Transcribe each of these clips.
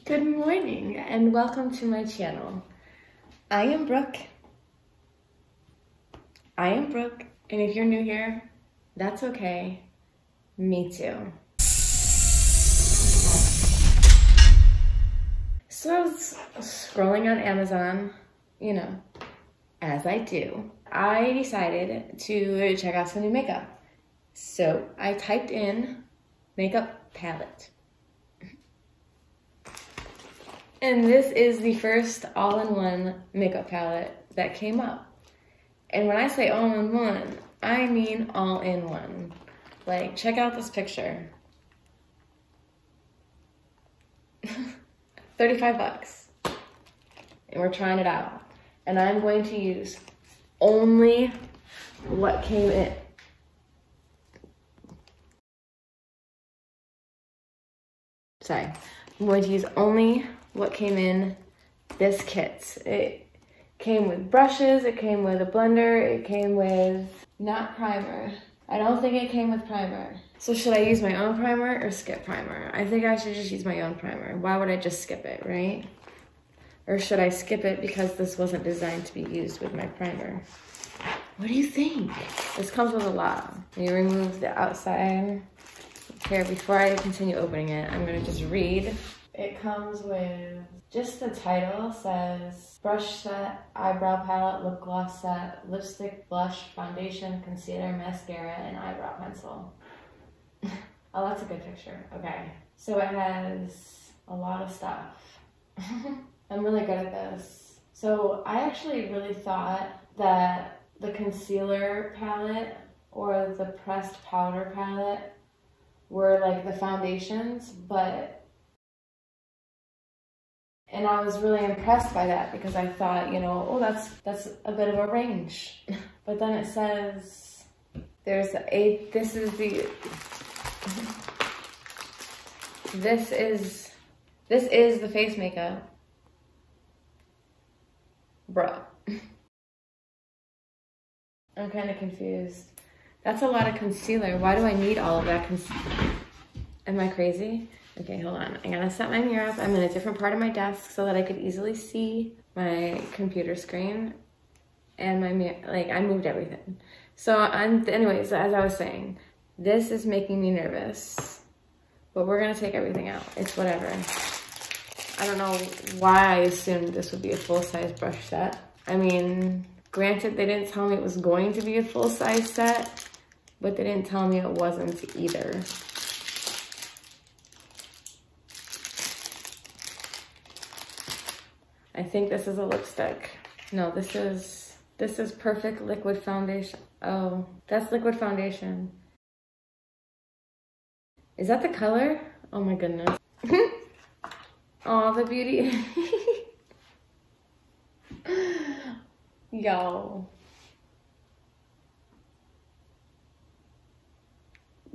Good morning and welcome to my channel. I am Brooke, and if you're new here, that's okay. Me too. So I was scrolling on Amazon, you know, as I do. I decided to check out some new makeup. So I typed in makeup palette. And this is the first all-in-one makeup palette that came up. And when I say all-in-one, I mean all-in-one. Like, check out this picture. 35 bucks. And we're trying it out. And I'm going to use only what came in. Sorry. I'm going to use only what came in this kit. It came with brushes, it came with a blender, it came with not primer. I don't think it came with primer. So should I use my own primer or skip primer? I think I should just use my own primer. Why would I just skip it, right? Or should I skip it because this wasn't designed to be used with my primer? What do you think? This comes with a lot. You remove the outside. Here, before I continue opening it, I'm gonna just read. It comes with, just the title says, brush set, eyebrow palette, lip gloss set, lipstick, blush, foundation, concealer, mascara, and eyebrow pencil. Oh, that's a good picture. Okay. So it has a lot of stuff. I'm really good at this. So I actually really thought that the concealer palette or the pressed powder palette were like the foundations, and I was really impressed by that because I thought, you know, oh, that's a bit of a range. But then it says this is the face makeup. Bro. I'm kind of confused. That's a lot of concealer. Why do I need all of that concealer? Am I crazy? Okay, hold on. I gotta set my mirror up. I'm in a different part of my desk so that I could easily see my computer screen and my mirror. Like, I moved everything. So, anyways, as I was saying, this is making me nervous. But we're gonna take everything out. It's whatever. I don't know why I assumed this would be a full-size brush set. I mean, granted, they didn't tell me it was going to be a full-size set, but they didn't tell me it wasn't either. I think this is a lipstick. No, this is Perfect Liquid Foundation. Oh, that's liquid foundation. Is that the color? Oh my goodness. Oh, the beauty. Yo.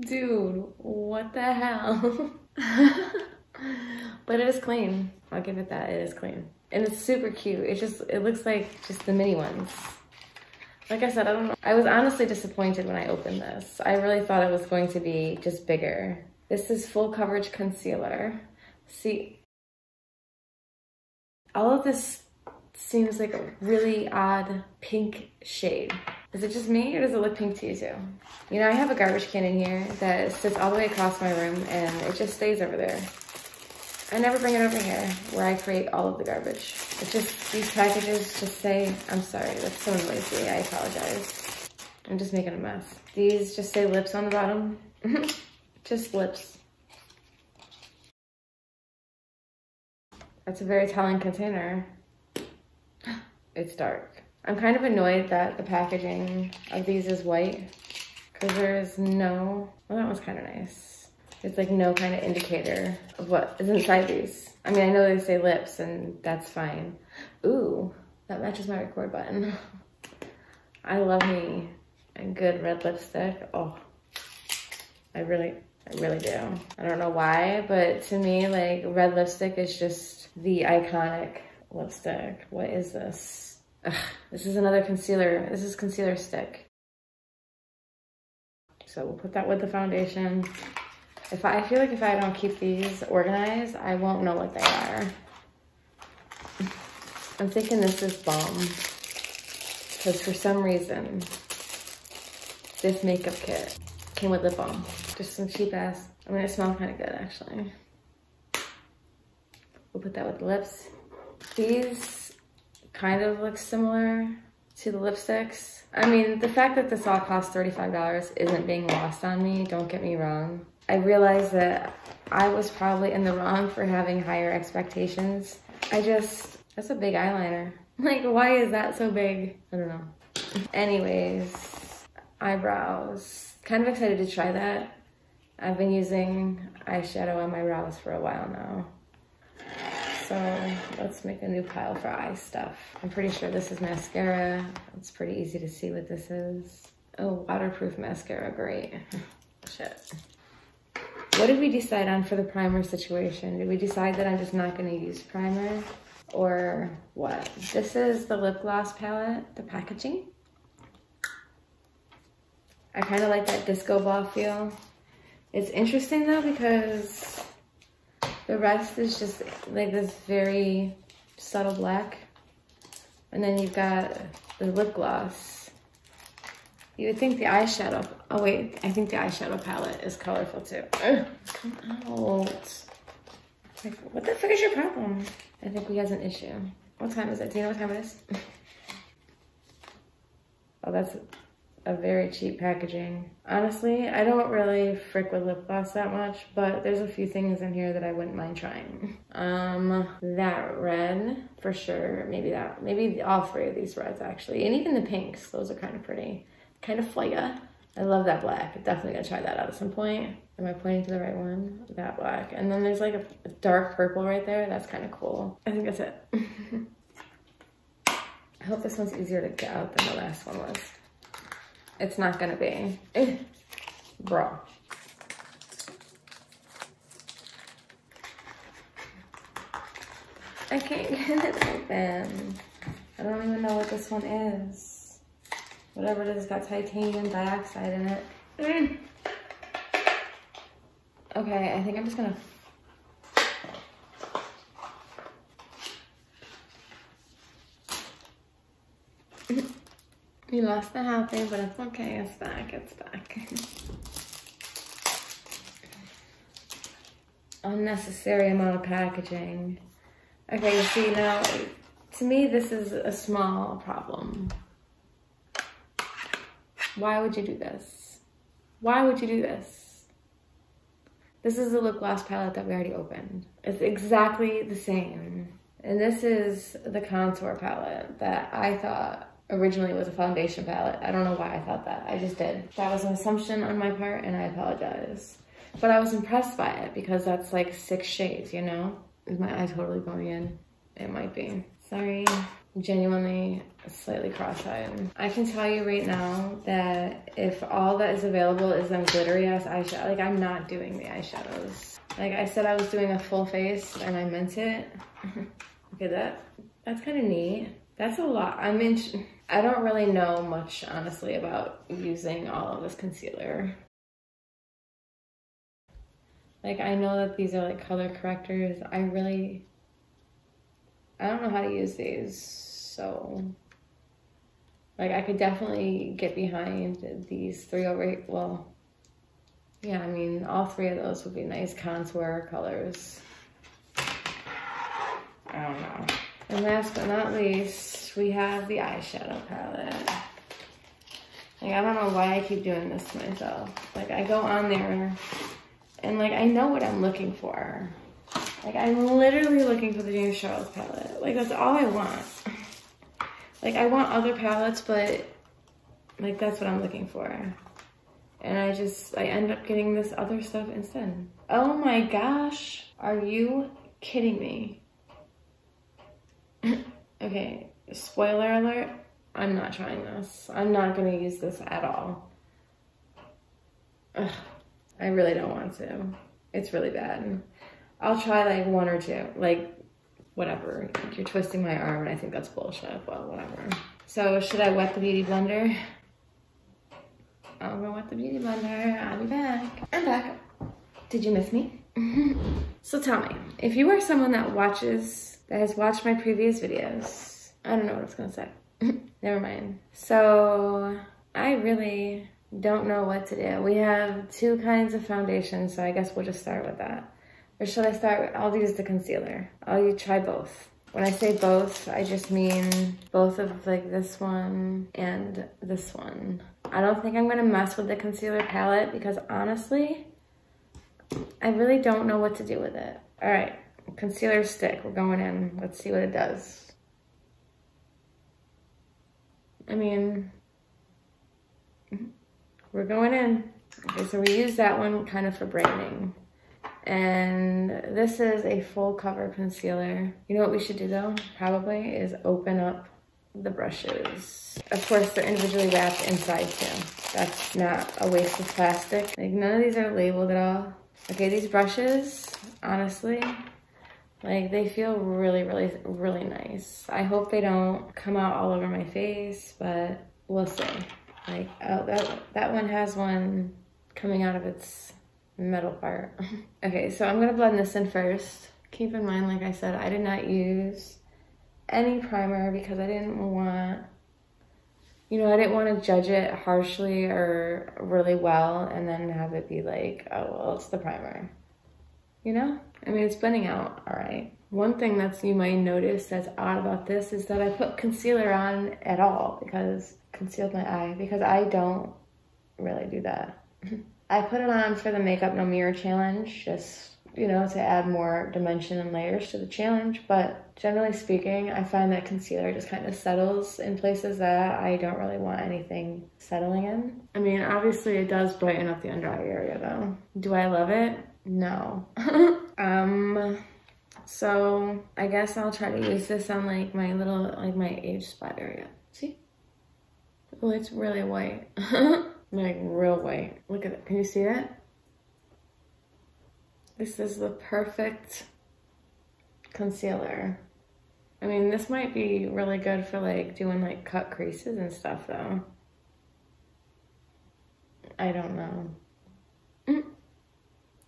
Dude, what the hell? But it is clean. I'll give it that, it is clean. And it's super cute. It looks like just the mini ones. Like I said, I don't know. I was honestly disappointed when I opened this. I really thought it was going to be just bigger. This is full coverage concealer. See, all of this seems like a really odd pink shade. Is it just me or does it look pink to you too? You know, I have a garbage can in here that sits all the way across my room and it just stays over there. I never bring it over here where I create all of the garbage. It's just, these packages just say, I'm sorry, that's so noisy, I apologize. I'm just making a mess. These just say lips on the bottom. Just lips. That's a very telling container. It's dark. I'm kind of annoyed that the packaging of these is white because there's no, well, that was kind of nice. It's like no kind of indicator of what is inside these. I mean, I know they say lips and that's fine. Ooh, that matches my record button. I love me a good red lipstick. Oh, I really do. I don't know why, but to me, like, red lipstick is just the iconic lipstick. What is this? Ugh, this is another concealer. This is concealer stick. So we'll put that with the foundation. I feel like if I don't keep these organized, I won't know what they are. I'm thinking this is balm, because for some reason, this makeup kit came with lip balm. Just some cheap ass. I mean, it smells kind of good actually. We'll put that with the lips. These kind of look similar to the lipsticks. I mean, the fact that this all costs $35 isn't being lost on me, don't get me wrong. I realized that I was probably in the wrong for having higher expectations. That's a big eyeliner. Like, why is that so big? I don't know. Anyways, eyebrows. Kind of excited to try that. I've been using eyeshadow on my brows for a while now. So let's make a new pile for eye stuff. I'm pretty sure this is mascara. It's pretty easy to see what this is. Oh, waterproof mascara, great. Shit. What did we decide on for the primer situation? Did we decide that I'm just not gonna use primer? Or what? This is the lip gloss palette, the packaging. I kind of like that disco ball feel. It's interesting though because the rest is just like this very subtle black. And then you've got the lip gloss. You would think the eyeshadow, oh wait, I think the eyeshadow palette is colorful too. Ugh, come out. Like, what the fuck is your problem? I think we have an issue. What time is it? Do you know what time it is? Oh, that's a very cheap packaging. Honestly, I don't really frick with lip gloss that much, but there's a few things in here that I wouldn't mind trying. That red, for sure. Maybe all three of these reds actually. And even the pinks, those are kind of pretty. Kind of flya. I love that black. Definitely gonna try that out at some point. Am I pointing to the right one? That black. And then there's like a dark purple right there. That's kind of cool. I think that's it. I hope this one's easier to get out than the last one was. It's not gonna be. Bro. I can't get it open. I don't even know what this one is. Whatever it is, it's got titanium dioxide in it. Okay, I think I'm just gonna... You lost the whole thing, but it's okay, it's back, it's back. Unnecessary amount of packaging. Okay, you see now, to me this is a small problem. Why would you do this? Why would you do this? This is the lip gloss palette that we already opened. It's exactly the same. And this is the contour palette that I thought originally was a foundation palette. I don't know why I thought that. I just did. That was an assumption on my part and I apologize. But I was impressed by it because that's like 6 shades, you know? Is my eye totally going in? It might be. Sorry. Genuinely slightly cross-eyed. I can tell you right now that if all that is available is them glittery ass eyeshadow, like I'm not doing the eyeshadows. Like I said I was doing a full face and I meant it. Look at that. That's kind of neat. That's a lot. I don't really know much honestly about using all of this concealer. Like I know that these are like color correctors. I don't know how to use these, so like I could definitely get behind these 3 over here. Well, yeah, I mean, all 3 of those would be nice contour colors. I don't know. And last but not least, we have the eyeshadow palette. Like, I don't know why I keep doing this to myself. Like, I go on there and like, I know what I'm looking for. Like, I'm literally looking for the James Charles palette. Like, that's all I want. Like, I want other palettes, but, like, that's what I'm looking for. And I end up getting this other stuff instead. Oh my gosh. Are you kidding me? Okay, spoiler alert. I'm not trying this. I'm not gonna use this at all. Ugh, I really don't want to. It's really bad. I'll try like 1 or 2, like whatever. You're twisting my arm and I think that's bullshit, well, whatever. So should I wet the beauty blender? I'll go wet the beauty blender. I'll be back. I'm back. Did you miss me? So tell me, if you are someone that has watched my previous videos, I don't know what I was gonna say. Never mind. So I really don't know what to do. We have two kinds of foundation, so I guess we'll just start with that. Or should I start with, I'll use the concealer. I'll try both. When I say both, I just mean both of like this one and this one. I don't think I'm gonna mess with the concealer palette because honestly, I really don't know what to do with it. All right, concealer stick, we're going in. Let's see what it does. I mean, we're going in. Okay, so we use that one kind of for brightening. And this is a full cover concealer. You know what we should do though, probably, is open up the brushes. Of course, they're individually wrapped inside too. That's not a waste of plastic. Like none of these are labeled at all. Okay, these brushes, honestly, like they feel really, really, really nice. I hope they don't come out all over my face, but we'll see. Like, oh, that one has one coming out of its metal part. Okay, so I'm gonna blend this in first. Keep in mind, like I said, I did not use any primer because I didn't want, I didn't want to judge it harshly or really well and then have it be like, oh, well, it's the primer. I mean, it's blending out all right. One thing you might notice that's odd about this is that I put concealer on at all concealed my eye, because I don't really do that. I put it on for the Makeup No Mirror challenge, just, to add more dimension and layers to the challenge. But generally speaking, I find that concealer just kind of settles in places that I don't really want anything settling in. I mean, obviously it does brighten up the under eye area though. Do I love it? No. So I guess I'll try to use this on like my little, like my age spot area. See? Oh, it's really white. Like real white. Look at it. Can you see it? This is the perfect concealer. I mean, this might be really good for like doing like cut creases and stuff though. I don't know.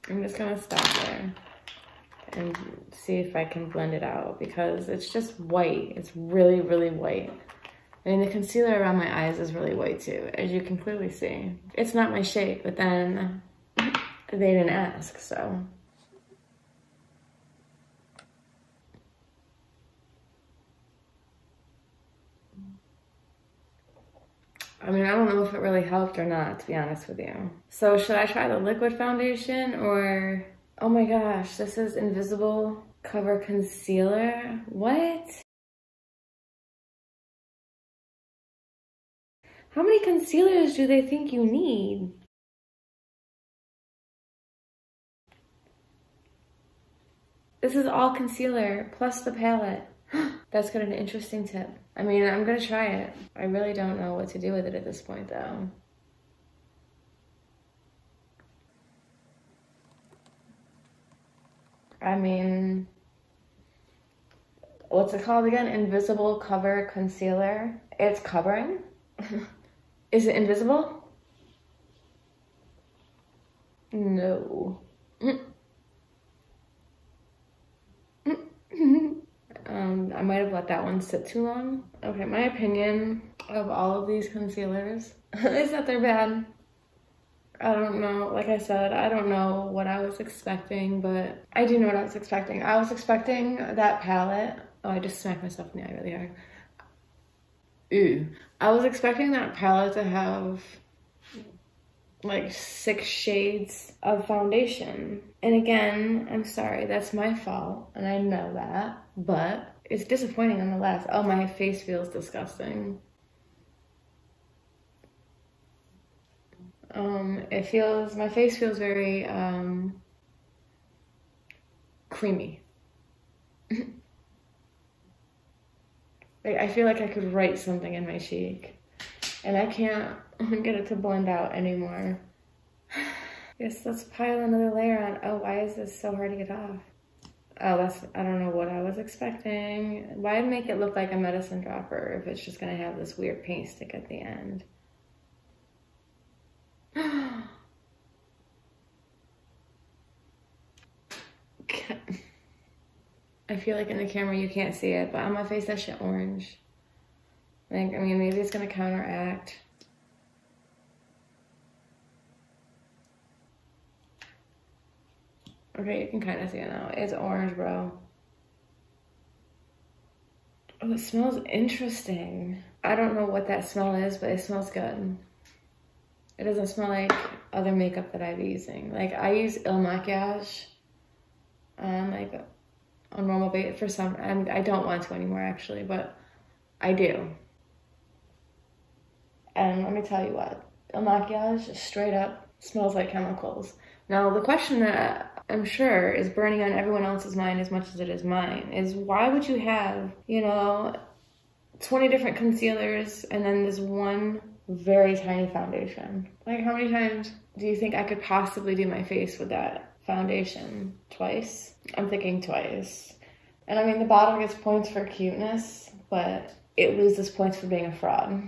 I'm just gonna stop there and see if I can blend it out because it's just white. It's really, really white. I mean, the concealer around my eyes is really white too, as you can clearly see. It's not my shade, but then they didn't ask, so. I mean, I don't know if it really helped or not, to be honest with you. So should I try the liquid foundation or, oh my gosh, this is Invisible Cover Concealer. What? How many concealers do they think you need? This is all concealer plus the palette. That's got an interesting tip. I mean, I'm gonna try it. I really don't know what to do with it at this point though. I mean, what's it called again? Invisible Cover Concealer. It's covering. Is it invisible? No. I might have let that one sit too long. Okay, my opinion of all of these concealers is that they're bad. I don't know, like I said, I don't know what I was expecting, but I do know what I was expecting. I was expecting that palette. Oh, I just smacked myself in the eye really hard. Ooh. I was expecting that palette to have like 6 shades of foundation. And again, I'm sorry, that's my fault, and I know that, but it's disappointing nonetheless. Oh, my face feels disgusting. My face feels very, creamy. Like, I feel like I could write something in my cheek, and I can't get it to blend out anymore. Yes, let's pile another layer on. Oh, why is this so hard to get off? Oh, I don't know what I was expecting. Why make it look like a medicine dropper if it's just gonna have this weird paint stick at the end? I feel like in the camera you can't see it, but on my face that shit orange. Like, I mean, maybe it's gonna counteract. Okay, you can kind of see it now. It's orange, bro. Oh, it smells interesting. I don't know what that smell is, but it smells good. It doesn't smell like other makeup that I've been using. Like, I use Il Makiage, like on normal basis for some. I don't want to anymore, actually, but I do. And let me tell you what, Il Makiage straight up smells like chemicals. Now, the question that I'm sure is burning on everyone else's mind as much as it is mine is, why would you have, you know, 20 different concealers and then this one very tiny foundation? Like, how many times do you think I could possibly do my face with that foundation? Twice? I'm thinking twice. And I mean, the bottle gets points for cuteness, but it loses points for being a fraud.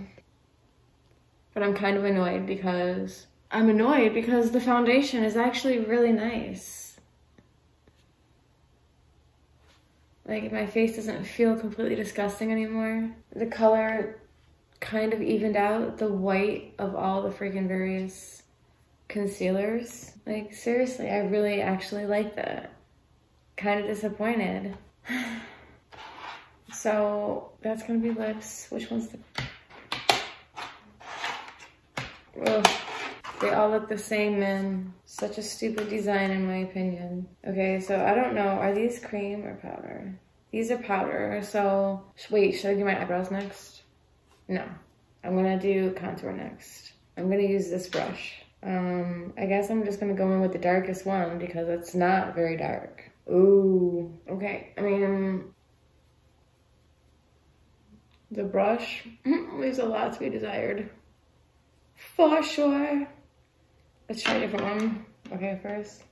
But I'm kind of annoyed because the foundation is actually really nice. Like, my face doesn't feel completely disgusting anymore. The color kind of evened out the white of all the freaking various concealers. Like, seriously, I really actually like that. Kind of disappointed. So that's gonna be lips. Which one's the... Ugh. They all look the same, man. Such a stupid design in my opinion. Okay, so I don't know. Are these cream or powder? These are powder, so... Wait, should I do my eyebrows next? No. I'm gonna do contour next. I'm gonna use this brush. I guess I'm just gonna go in with the darkest one because it's not very dark. Ooh, okay. I mean... The brush leaves a lot to be desired. For sure. Let's try a different one. Okay, first,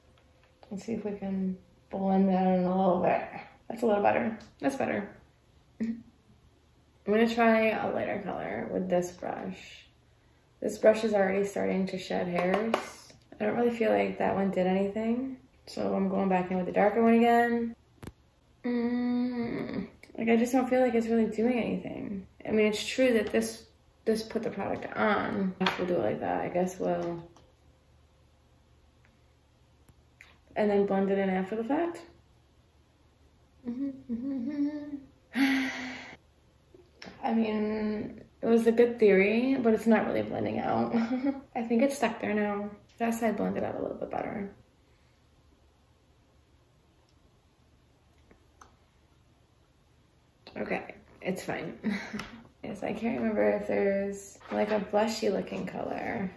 let's see if we can blend that in a little bit. That's a little better. That's better. I'm gonna try a lighter color with this brush. This brush is already starting to shed hairs. I don't really feel like that one did anything. So I'm going back in with the darker one again. Like, I just don't feel like it's really doing anything. I mean, it's true that this put the product on. We'll do it like that, I guess we'll. And then blend it in after the fact. I mean, it was a good theory, but it's not really blending out. I think it's stuck there now. That side blended out a little bit better. Okay, it's fine. Yes, I can't remember if there's like a blushy looking color.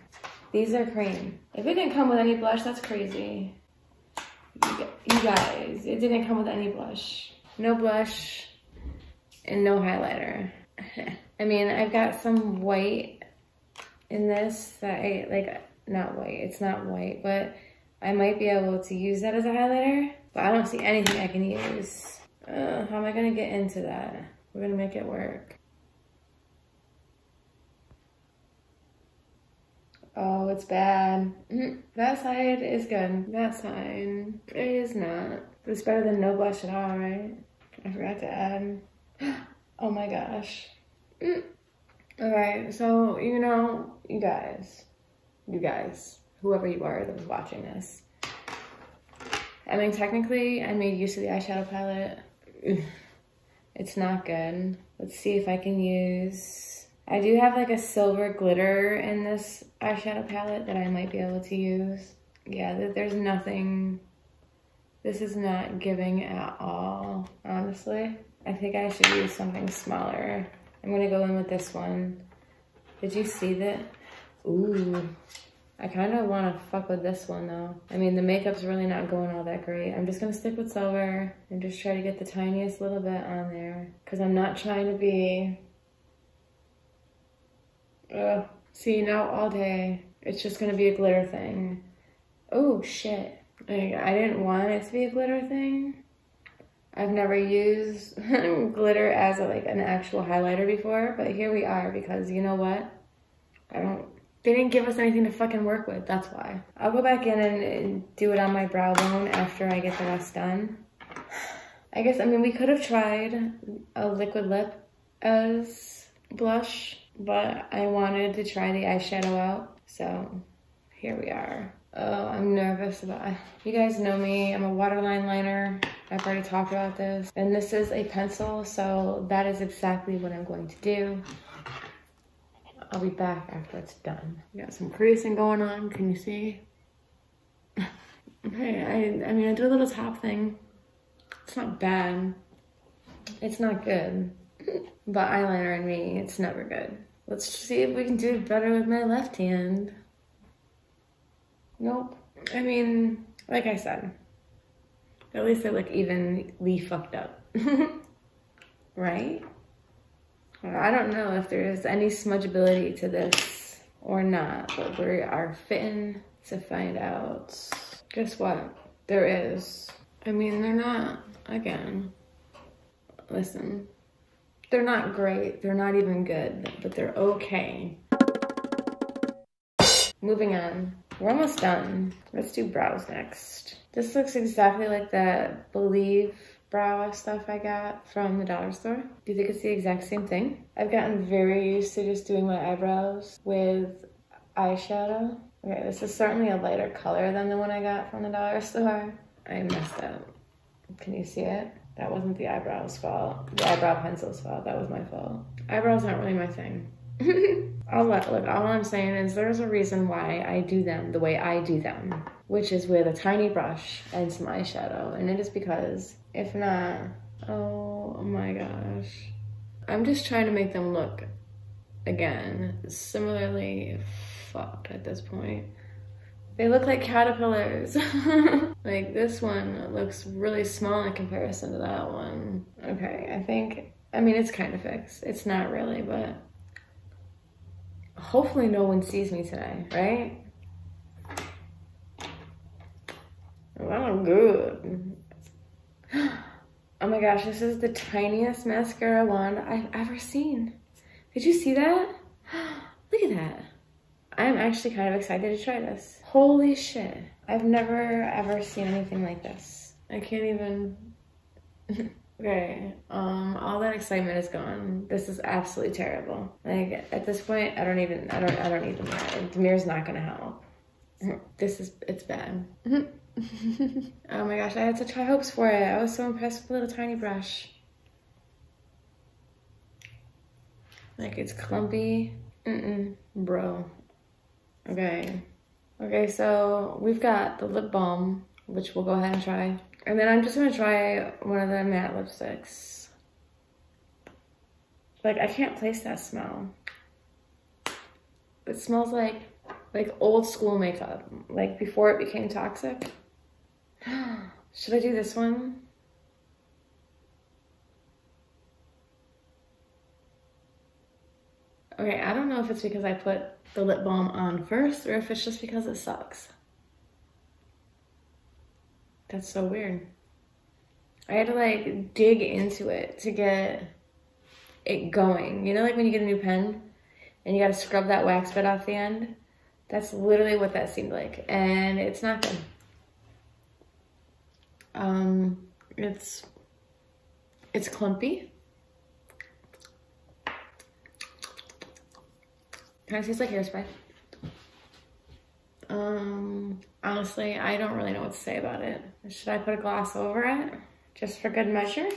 These are cream. If it didn't come with any blush, that's crazy. You guys, it didn't come with any blush. No blush and no highlighter. I mean, I've got some white in this that I, like, not white, it's not white, but I might be able to use that as a highlighter, but I don't see anything I can use. How am I gonna get into that? We're gonna make it work. Oh, it's bad. That side is good. That side is not. It's better than no blush at all, right? I forgot to add. Oh my gosh. Okay, so, you know, you guys, whoever you are that was watching this. I mean, technically, I made use of the eyeshadow palette. It's not good. Let's see if I can use... I do have like a silver glitter in this eyeshadow palette that I might be able to use. Yeah, there's nothing... This is not giving at all, honestly. I think I should use something smaller. I'm gonna go in with this one. Did you see that? Ooh. I kind of want to fuck with this one though. I mean, the makeup's really not going all that great. I'm just gonna stick with silver and just try to get the tiniest little bit on there. Cause I'm not trying to be... See, now all day, it's just gonna be a glitter thing. Oh shit. Like, I didn't want it to be a glitter thing. I've never used glitter as an actual highlighter before, but here we are because you know what? They didn't give us anything to fucking work with, that's why. I'll go back in and do it on my brow bone after I get the rest done. I guess, I mean, we could have tried a liquid lip as blush, but I wanted to try the eyeshadow out, so here we are. Oh, I'm nervous about it. You guys know me, I'm a waterline liner. I've already talked about this. And this is a pencil, so that is exactly what I'm going to do. I'll be back after it's done. We got some creasing going on, can you see? Okay, I mean, I do a little top thing. It's not bad. It's not good. But eyeliner and me, it's never good. Let's see if we can do better with my left hand. Nope. I mean, like I said, at least I look evenly fucked up. Right? I don't know if there's any smudgeability to this or not, but we are fitting to find out. Guess what? There is. I mean, they're not, again, listen, they're not great. They're not even good, but they're okay. Moving on. We're almost done. Let's do brows next. This looks exactly like that Believe brow stuff I got from the dollar store. Do you think it's the exact same thing? I've gotten very used to just doing my eyebrows with eyeshadow. Okay, this is certainly a lighter color than the one I got from the dollar store. I messed up. Can you see it? That wasn't the eyebrow's fault. The eyebrow pencil's fault. That was my fault. Eyebrows aren't really my thing. Look, all I'm saying is there's a reason why I do them the way I do them, which is with a tiny brush and some eyeshadow. And it is because if not, oh my gosh. I'm just trying to make them look, again, similarly fucked at this point. They look like caterpillars. Like this one looks really small in comparison to that one. Okay, I mean, it's kind of fixed. It's not really, but hopefully no one sees me today, right? Well, I'm good. Oh my gosh, this is the tiniest mascara wand I've ever seen. Did you see that? Look at that. I'm actually kind of excited to try this. Holy shit. I've never ever seen anything like this. I can't even. Okay, all that excitement is gone. This is absolutely terrible. Like at this point, I don't need the mirror. The mirror's not gonna help. It's bad. Oh my gosh, I had such high hopes for it. I was so impressed with the little tiny brush. Like it's clumpy. Bro. Okay, so we've got the lip balm, which we'll go ahead and try. And then I'm just gonna try one of the matte lipsticks. Like, I can't place that smell. It smells like old school makeup, like before it became toxic. Should I do this one? Okay, I don't know if it's because I put the lip balm on first or if it's just because it sucks. That's so weird. I had to like dig into it to get it going. You know, like when you get a new pen and you gotta scrub that wax bit off the end? That's literally what that seemed like. And it's not good. It's clumpy. Kind of tastes like hairspray. Honestly, I don't really know what to say about it. Should I put a gloss over it? Just for good measure?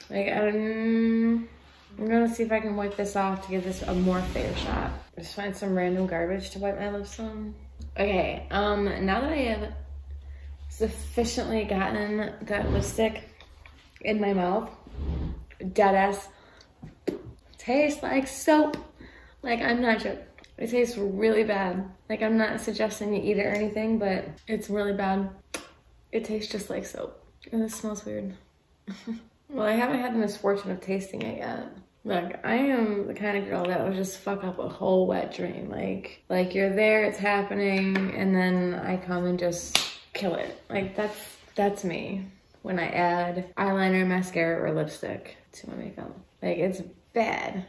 Like, I'm gonna see if I can wipe this off to give this a more fair shot. Just find some random garbage to wipe my lips on. Okay, now that I have sufficiently gotten that lipstick in my mouth, deadass, tastes like soap. Like, I'm not joking. It tastes really bad. Like, I'm not suggesting you eat it or anything, but it's really bad. It tastes just like soap. And it smells weird. Well, I haven't had the misfortune of tasting it yet. Look, I am the kind of girl that would just fuck up a whole wet dream. Like you're there, it's happening, and then I come and just kill it. Like, that's me when I add eyeliner, mascara, or lipstick to my makeup. Like, it's bad.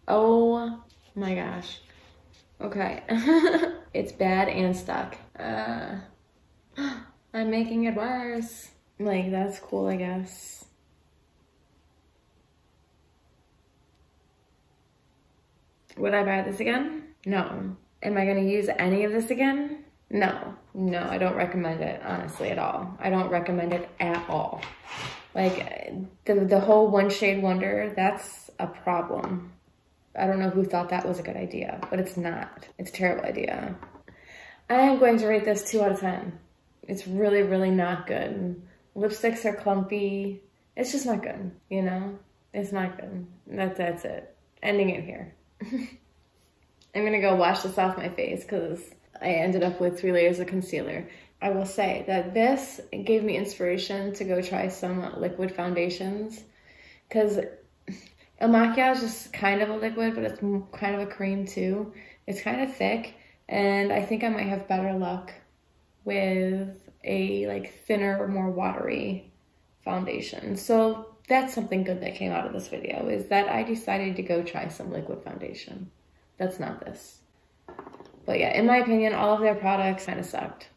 Oh my gosh. Okay. It's bad and stuck. I'm making it worse. Like, that's cool, I guess. Would I buy this again? No. Am I gonna use any of this again? No. No, I don't recommend it, honestly, at all. I don't recommend it at all. Like, the whole One Shade Wonder, that's a problem. I don't know who thought that was a good idea, but it's not. It's a terrible idea. I am going to rate this 2 out of 10. It's really, really not good. Lipsticks are clumpy. It's just not good, you know? It's not good. That's it. Ending it here. I'm gonna go wash this off my face because I ended up with 3 layers of concealer. I will say that this gave me inspiration to go try some liquid foundations because El Maquillage is kind of a liquid, but it's kind of a cream too. It's kind of thick, and I think I might have better luck with a like thinner, more watery foundation. So that's something good that came out of this video, is that I decided to go try some liquid foundation. That's not this. But yeah, in my opinion, all of their products kind of sucked.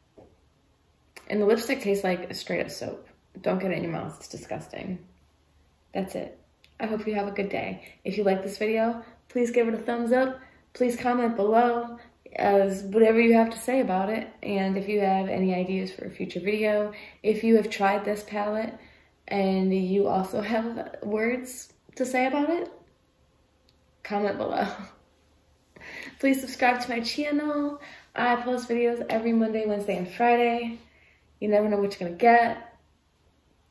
And the lipstick tastes like a straight up soap. Don't get it in your mouth, it's disgusting. That's it. I hope you have a good day. If you like this video, please give it a thumbs up. Please comment below as whatever you have to say about it. And if you have any ideas for a future video, if you have tried this palette and you also have words to say about it, comment below. Please subscribe to my channel. I post videos every Monday, Wednesday, and Friday. You never know what you're gonna get.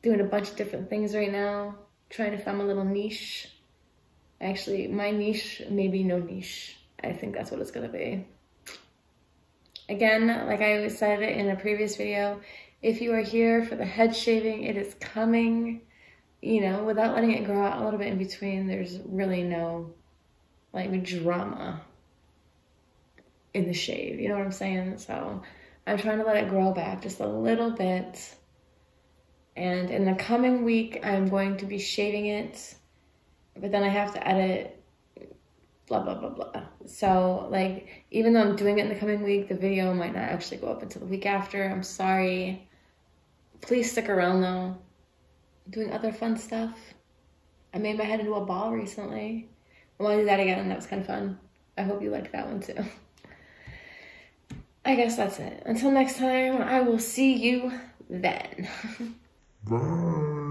Doing a bunch of different things right now. Trying to find my little niche. Actually, my niche may be no niche. I think that's what it's gonna be. Again, like I always said in a previous video, if you are here for the head shaving, it is coming. You know, without letting it grow out a little bit in between, there's really no like drama in the shave, you know what I'm saying? So I'm trying to let it grow back just a little bit. And in the coming week, I'm going to be shaving it, but then I have to edit, blah, blah, blah, blah. So like, even though I'm doing it in the coming week, the video might not actually go up until the week after. I'm sorry. Please stick around though. I'm doing other fun stuff. I made my head into a ball recently. I want to do that again, and that was kind of fun. I hope you liked that one too. I guess that's it. Until next time, I will see you then. Bye.